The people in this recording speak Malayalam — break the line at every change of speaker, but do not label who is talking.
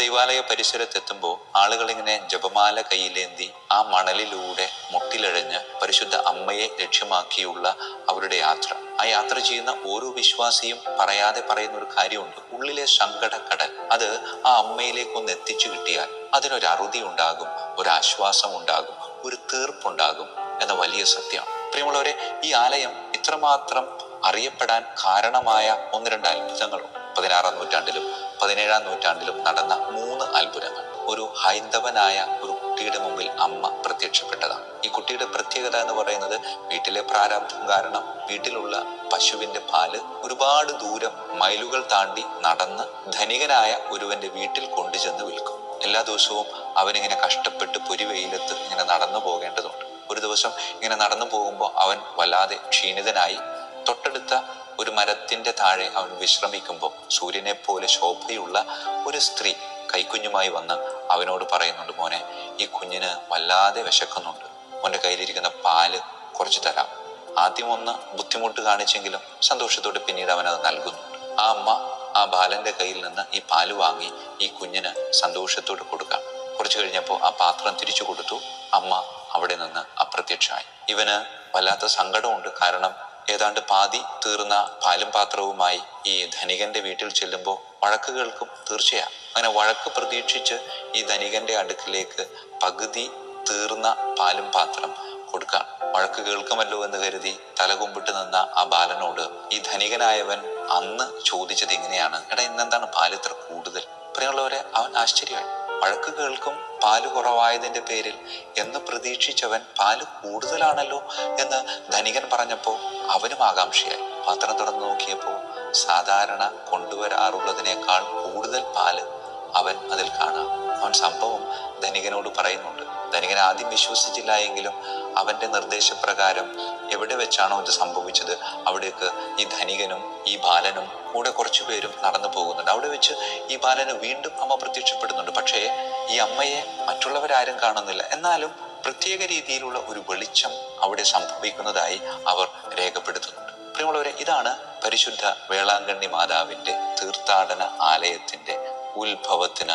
ദൈവാലയ പരിസരത്തെത്തുമ്പോൾ ആളുകൾ ഇങ്ങനെ ജപമാല കയ്യിലേന്തി ആ മണലിലൂടെ മുട്ടിലഴഞ്ഞ് പരിശുദ്ധ അമ്മയെ ലക്ഷ്യമാക്കിയുള്ള അവരുടെ യാത്ര. ആ യാത്ര ചെയ്യുന്ന ഓരോ വിശ്വാസിയും പറയാതെ പറയുന്ന ഒരു കാര്യമുണ്ട്. ഉള്ളിലെ സങ്കടക്കടൽ അത് ആ അമ്മയിലേക്കൊന്ന് എത്തിച്ചു കിട്ടിയാൽ അതിനൊരറുതി ഉണ്ടാകും, ഒരാശ്വാസം ഉണ്ടാകും, ഒരു തീർപ്പുണ്ടാകും എന്ന വലിയ സത്യമാണ്. പ്രിയമുള്ളവരെ, ഈ ആലയം ഇത്രമാത്രം അറിയപ്പെടാൻ കാരണമായ ഒന്ന് രണ്ട് അത്ഭുതങ്ങളുണ്ട്. 16-ാം നൂറ്റാണ്ടിലും 17-ാം നൂറ്റാണ്ടിലും നടന്ന 3 അത്ഭുതങ്ങൾ. ഒരു ഹൈന്ദവനായ ഒരു കുട്ടിയുടെ മുമ്പിൽ അമ്മ പ്രത്യക്ഷപ്പെട്ടതാണ്. ഈ കുട്ടിയുടെ പ്രത്യേകത എന്ന് പറയുന്നത്, വീട്ടിലെ പ്രാരാബ്ധം കാരണം വീട്ടിലുള്ള പശുവിന്റെ പാല് ഒരുപാട് ദൂരം മൈലുകൾ താണ്ടി നടന്ന് ധനികനായ ഒരുവന്റെ വീട്ടിൽ കൊണ്ടുചെന്ന് വിൽക്കും. എല്ലാ ദിവസവും അവനിങ്ങനെ കഷ്ടപ്പെട്ട് പൊരിവെയിലത്ത് ഇങ്ങനെ നടന്നു പോകേണ്ടതുണ്ട്. ഒരു ദിവസം ഇങ്ങനെ നടന്നു പോകുമ്പോൾ അവൻ വല്ലാതെ ക്ഷീണിതനായി തൊട്ടടുത്ത ഒരു മരത്തിന്റെ താഴെ അവൻ വിശ്രമിക്കുമ്പോൾ സൂര്യനെ പോലെ ശോഭയുള്ള ഒരു സ്ത്രീ കൈക്കുഞ്ഞുമായി വന്ന് അവനോട് പറയുന്നുണ്ട്, മോനെ, ഈ കുഞ്ഞിന് വല്ലാതെ വിശക്കുന്നുണ്ട്, മോന്റെ കയ്യിലിരിക്കുന്ന പാല് കുറച്ച് തരാം. ആദ്യം ഒന്ന് ബുദ്ധിമുട്ട് കാണിച്ചെങ്കിലും സന്തോഷത്തോടെ പിന്നീട് അവനത് നൽകുന്നുണ്ട്. ആ അമ്മ ആ ബാലന്റെ കയ്യിൽ നിന്ന് ഈ പാല് വാങ്ങി ഈ കുഞ്ഞിന് സന്തോഷത്തോടെ കൊടുക്കാം. കുറച്ചു കഴിഞ്ഞപ്പോൾ ആ പാത്രം തിരിച്ചു കൊടുത്തു. അമ്മ അവിടെ നിന്ന് അപ്രത്യക്ഷമായി. ഇവന് വല്ലാത്ത സങ്കടമുണ്ട്. കാരണം ഏതാണ്ട് പാതി തീർന്ന പാലും പാത്രവുമായി ഈ ധനികന്റെ വീട്ടിൽ ചെല്ലുമ്പോൾ വഴക്ക് കേൾക്കും തീർച്ചയായും. അങ്ങനെ വഴക്ക് പ്രതീക്ഷിച്ച് ഈ ധനികന്റെ അടുക്കിലേക്ക് പകുതി തീർന്ന പാലും പാത്രം കൊടുക്കാം. വഴക്ക് കേൾക്കുമല്ലോ എന്ന് കരുതി തലകുമ്പിട്ട് നിന്ന ആ ബാലനോട് ഈ ധനികനായവൻ അന്ന് ചോദിച്ചത് ഇങ്ങനെയാണ്, എടാ, ഇന്നെന്താണ് പാല് ഇത്ര കൂടുതൽ? പ്രിയമുള്ളവരെ, അവൻ ആശ്ചര്യമായി. വഴക്ക് കേൾക്കും പാല് കുറവായതിന്റെ പേരിൽ എന്ന് പ്രതീക്ഷിച്ചവൻ പാല് കൂടുതലാണല്ലോ എന്ന് ധനികൻ പറഞ്ഞപ്പോൾ അവനും ആകാംക്ഷയായി. പാത്രം തുറന്നു നോക്കിയപ്പോൾ സാധാരണ കൊണ്ടുവരാറുള്ളതിനേക്കാൾ കൂടുതൽ പാല് അവൻ അതിൽ കാണാം. അവൻ സംഭവം ധനികനോട് പറയുന്നുണ്ട്. ധനികൻ ആദ്യം വിശ്വസിച്ചില്ല എങ്കിലും അവന്റെ നിർദ്ദേശപ്രകാരം എവിടെ വെച്ചാണോ ഇത് സംഭവിച്ചത് അവിടേക്ക് ഈ ധനികനും ഈ ബാലനും കൂടെ കുറച്ചു പേരും നടന്നു പോകുന്നുണ്ട്. അവിടെ വെച്ച് ഈ ബാലന് വീണ്ടും അമ്മ പ്രത്യക്ഷപ്പെടുന്നുണ്ട്. പക്ഷേ ഈ അമ്മയെ മറ്റുള്ളവരാരും കാണുന്നില്ല. എന്നാലും പ്രത്യേക രീതിയിലുള്ള ഒരു വെളിച്ചം അവിടെ സംഭവിക്കുന്നതായി അവർ രേഖപ്പെടുത്തുന്നുണ്ട്. പ്രിയമുള്ളവരെ, ഇതാണ് പരിശുദ്ധ വേളാങ്കണ്ണി മാതാവിന്റെ തീർത്ഥാടന ആലയത്തിന്റെ ഉത്ഭവത്തിന്